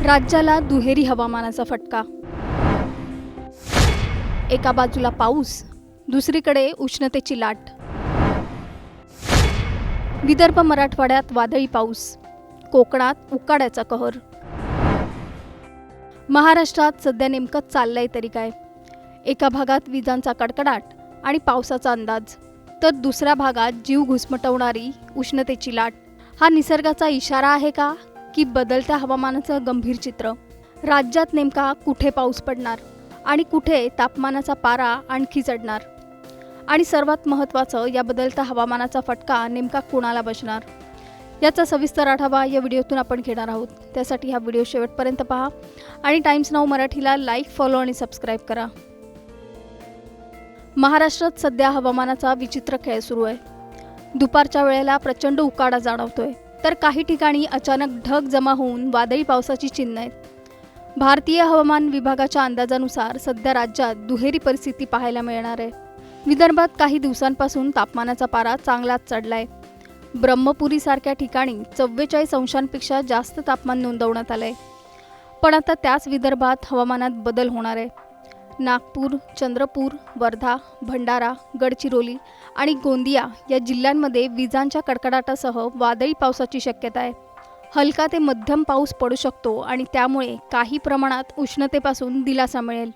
राज्याला दुहेरी हवामानाचा फटका। एका बाजूला पाऊस, दुसरीकडे उष्णतेची लाट। विदर्भ मराठवाड्यात वादळी पाऊस, कोकणात उकाड्याचा कहर। महाराष्ट्रात सध्या नेमकं चाललंय तरी काय? एका भागात विजांचा कडकडाट आणि पावसाचा अंदाज, तर दुसऱ्या भागात जीव घुसमटवणारी उष्णतेची लाट। हा निसर्गाचा इशारा आहे का, की बदलत्या हवामानाचं गंभीर चित्र? राज्यात नेमका कुठे पाऊस पडणार आणि कुठे तापमानाचा पारा आणखी चढणार? आणि सर्वात महत्त्वाचं, या बदलत्या हवामानाचा फटका नेमका कुणाला बसणार? याचा सविस्तर आढावा या व्हिडिओतून आपण घेणार आहोत। त्यासाठी हा व्हिडिओ शेवटपर्यंत पहा आणि टाइम्स नाऊ मराठीला लाईक, फॉलो आणि सबस्क्राईब करा। महाराष्ट्रात सध्या हवामानाचा विचित्र खेळ सुरू आहे। दुपारच्या वेळेला प्रचंड उकाडा जाणवतोय, तर काही ठिकाणी अचानक ढग जमा होऊन वादळी पावसाची चिन्ह आहेत। भारतीय हवामान विभागाच्या अंदाजानुसार सध्या राज्यात दुहेरी परिस्थिती पाहायला मिळणार आहे। विदर्भात काही दिवसांपासून तापमानाचा पारा चांगलाच चढलाय। ब्रह्मपुरीसारख्या ठिकाणी 44 अंशांपेक्षा जास्त तापमान नोंदवण्यात आलंय। पण आता त्याच विदर्भात हवामानात बदल होणार आहे। नागपूर, चंद्रपूर, वर्धा, भंडारा, गडचिरोली आणि गोंदिया या जिल्ह्यांमध्ये विजांच्या कडकडाटासह वादळी पावसाची शक्यता आहे। हलका ते मध्यम पाऊस पडू शकतो आणि त्यामुळे काही प्रमाणात उष्णतेपासून दिलासा मिळेल।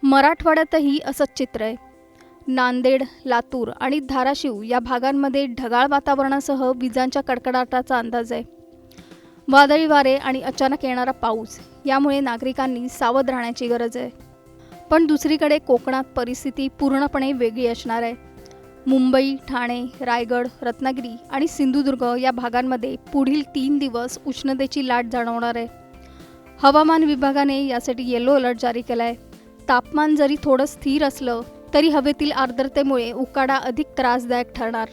मराठवाड्यातही असंच चित्र आहे। नांदेड, लातूर आणि धाराशिव या भागांमध्ये ढगाळ वातावरणासह विजांच्या कडकडाटाचा अंदाज आहे। वादळी वारे आणि अचानक येणारा पाऊस यामुळे नागरिकांनी सावध राहण्याची गरज आहे। पण दुसरीकडे कोकणात परिस्थिती पूर्णपणे वेगळी असणार आहे। मुंबई, ठाणे, रायगड, रत्नागिरी आणि सिंधुदुर्ग या भागांमध्ये पुढील 3 दिवस उष्णतेची लाट जाणवणार आहे। हवामान विभागाने यासाठी येलो अलर्ट जारी केला आहे। तापमान जरी थोडं स्थिर असलं तरी हवेतील आर्द्रतेमुळे उकाडा अधिक त्रासदायक ठरणार।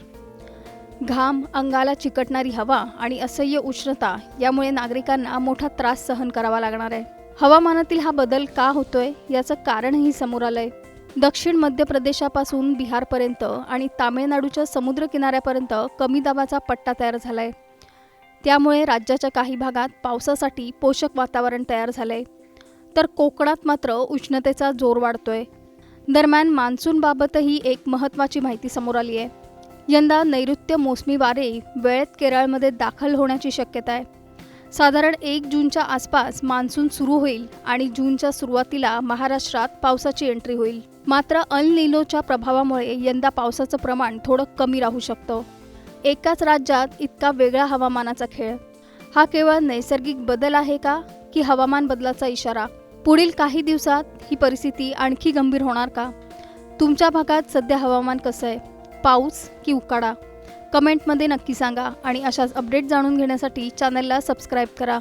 घाम, अंगाला चिकटणारी हवा आणि असह्य उष्णता यामुळे नागरिकांना मोठा त्रास सहन करावा लागणार आहे। हवामानातील हा बदल का होतोय याचं कारणही समोर आलंय। दक्षिण मध्य प्रदेशापासून बिहारपर्यंत आणि तामिळनाडूच्या समुद्र किनाऱ्यापर्यंत कमी दाबाचा पट्टा तयार झालाय। त्यामुळे राज्याच्या काही भागात पावसासाठी पोषक वातावरण तयार झालंय, तर कोकणात मात्र उष्णतेचा जोर वाढतोय। दरम्यान मान्सूनबाबतही एक महत्त्वाची माहिती समोर आली आहे। यंदा नैऋत्य मोसमी वारे वेळेत केरळमध्ये दाखल होण्याची शक्यता आहे। साधारण 1 जूनच्या आसपास मान्सून सुरू होईल आणि जूनच्या सुरुवातीला महाराष्ट्रात पावसाची एंट्री होईल। मात्र अल निनोच्या प्रभावामुळे यंदा पावसाचं प्रमाण थोडं कमी राहू शकतं। एकाच राज्यात इतका वेगळा हवामानाचा खेळ, हा केवळ नैसर्गिक बदल आहे का, की हवामान बदलाचा इशारा? पुढील काही दिवसात ही परिस्थिती आणखी गंभीर होणार का? तुमच्या भागात सध्या हवामान कसं आहे? पाऊस की उकाडा? कमेंटमध्ये नक्की सांगा आणि अशाच अपडेट जाणून घेण्यासाठी चॅनलला सबस्क्राईब करा।